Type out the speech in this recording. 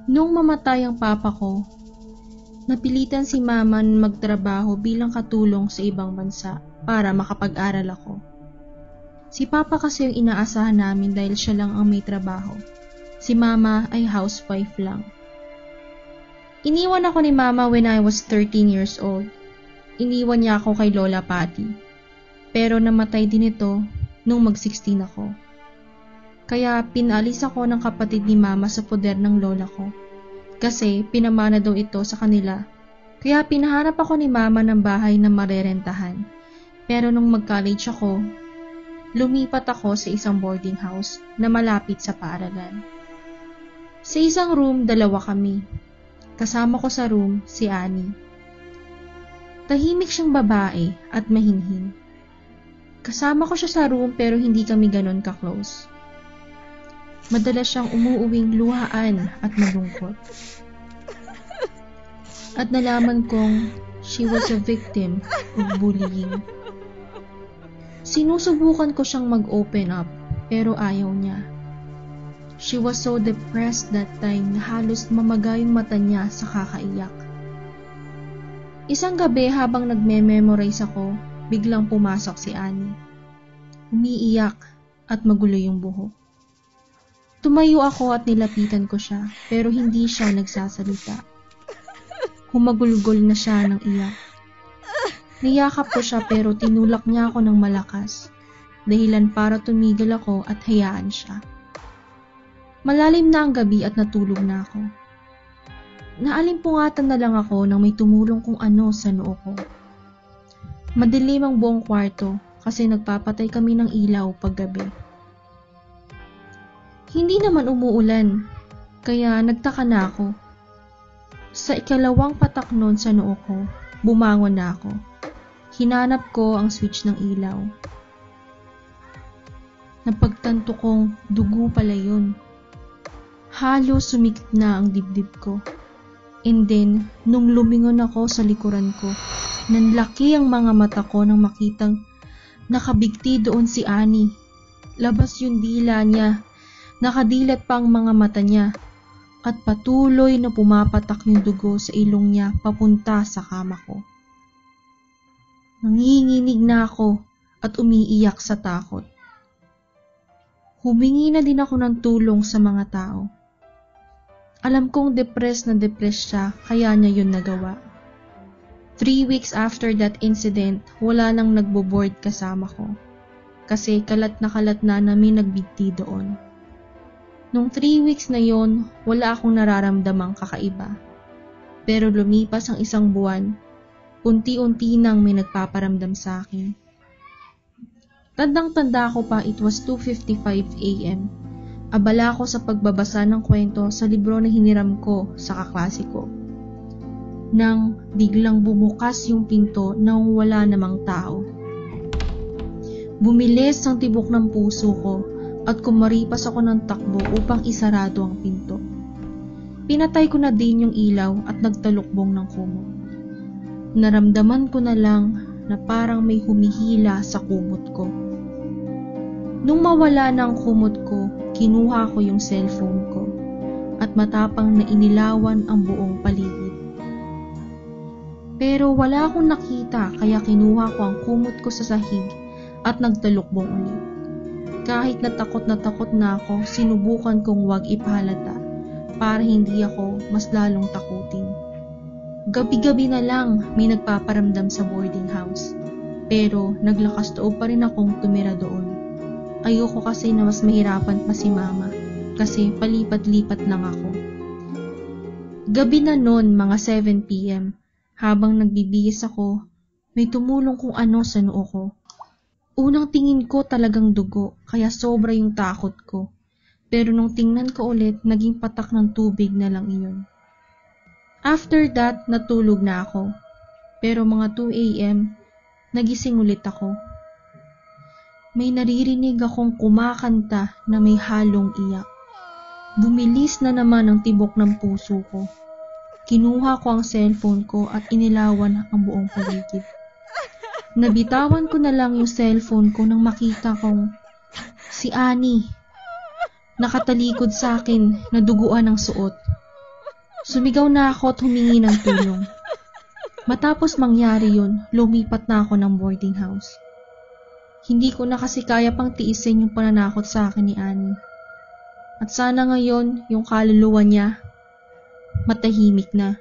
Nung mamatay ang papa ko, napilitan si mama na magtrabaho bilang katulong sa ibang bansa para makapag-aral ako. Si papa kasi yung inaasahan namin dahil siya lang ang may trabaho. Si mama ay housewife lang. Iniwan ako ni mama when I was 13 years old. Iniwan niya ako kay Lola Patty. Pero namatay din ito nung mag-16 ako. Kaya pinalis ako ng kapatid ni mama sa poder ng lola ko. Kasi pinamana daw ito sa kanila. Kaya pinahanap ako ni mama ng bahay na marerentahan. Pero nung mag-college ako, lumipat ako sa isang boarding house na malapit sa paaralan. Sa isang room, 2 kami. Kasama ko sa room si Annie. Tahimik siyang babae at mahinhin. Kasama ko siya sa room pero hindi kami ganon ka-close. Madalas siyang umuuwing luhaan at malungkot. At nalaman kong she was a victim of bullying. Sinusubukan ko siyang mag-open up pero ayaw niya. She was so depressed that time na halos mamaga yung mata niya sa kakaiyak. Isang gabi habang nagme-memorize ako, biglang pumasok si Annie. Umiiyak at magulo yung buhok. Tumayo ako at nilapitan ko siya pero hindi siya nagsasalita. Humagulgol na siya ng iyak. Niyakap ko siya pero tinulak niya ako ng malakas, dahilan para tumigil ako at hayaan siya. Malalim na ang gabi at natulog na ako. Naalimpungatan na lang ako nang may tumulong kung ano sa noo ko. Madilim ang buong kwarto kasi nagpapatay kami ng ilaw paggabi. Hindi naman umuulan, kaya nagtaka na ako. Sa ikalawang patak nun sa noo ko, bumangon na ako. Hinanap ko ang switch ng ilaw. Napagtanto kong dugo pala yun. Halos sumikip na ang dibdib ko. And then, nung lumingon ako sa likuran ko, nanlaki ang mga mata ko nang makitang nakabigti doon si Annie. Labas yung dila niya. Nakadilat pa ang mga mata niya at patuloy na pumapatak yung dugo sa ilong niya papunta sa kama ko. Nanginginig na ako at umiiyak sa takot. Humingi na din ako ng tulong sa mga tao. Alam kong depressed siya kaya niya yun nagawa. 3 weeks after that incident, wala nang nagbo-board kasama ko. Kasi kalat na namin nagbigti doon. Nung 3 weeks na yon, wala akong nararamdamang kakaiba. Pero lumipas ang 1 buwan, unti-unti nang may nagpaparamdam sa akin. Tandang-tanda ko pa, it was 2:55 AM. Abala ako sa pagbabasa ng kwento sa libro na hiniram ko sa kaklase ko. Nang biglang bumukas yung pinto nang wala namang tao. Bumilis ang tibok ng puso ko at kumaripas ako ng takbo upang isarado ang pinto. Pinatay ko na din yung ilaw at nagtalukbong ng kumot. Naramdaman ko na lang na parang may humihila sa kumot ko. Nung mawala na ang kumot ko, kinuha ko yung cellphone ko at matapang na inilawan ang buong paligid. Pero wala akong nakita kaya kinuha ko ang kumot ko sa sahig at nagtalukbong ulit. Kahit na takot na ako, sinubukan kong wag ipahalata para hindi ako mas lalong takutin. Gabi-gabi na lang may nagpaparamdam sa boarding house. Pero naglakas loob pa rin akong tumira doon. Ayoko kasi na mas mahirapan pa si mama kasi palipat-lipat lang ako. Gabi na noon, mga 7 PM, habang nagbibihis ako, may tumulong kung ano sa noo ko. Unang tingin ko talagang dugo, kaya sobra yung takot ko. Pero nung tingnan ko ulit, naging patak ng tubig na lang iyon. After that, natulog na ako. Pero mga 2 AM, nagising ulit ako. May naririnig akong kumakanta na may halong iyak. Bumilis na naman ang tibok ng puso ko. Kinuha ko ang cellphone ko at inilawan ang buong paligid. Nabitawan ko na lang yung cellphone ko nang makita kong si Annie. Nakatalikod sa akin na duguan ang suot. Sumigaw na ako at humingi ng tulong. Matapos mangyari yun, lumipat na ako ng boarding house. Hindi ko na kasi kaya pang tiisin yung pananakot sa akin ni Annie. At sana ngayon, yung kaluluwa niya, matahimik na.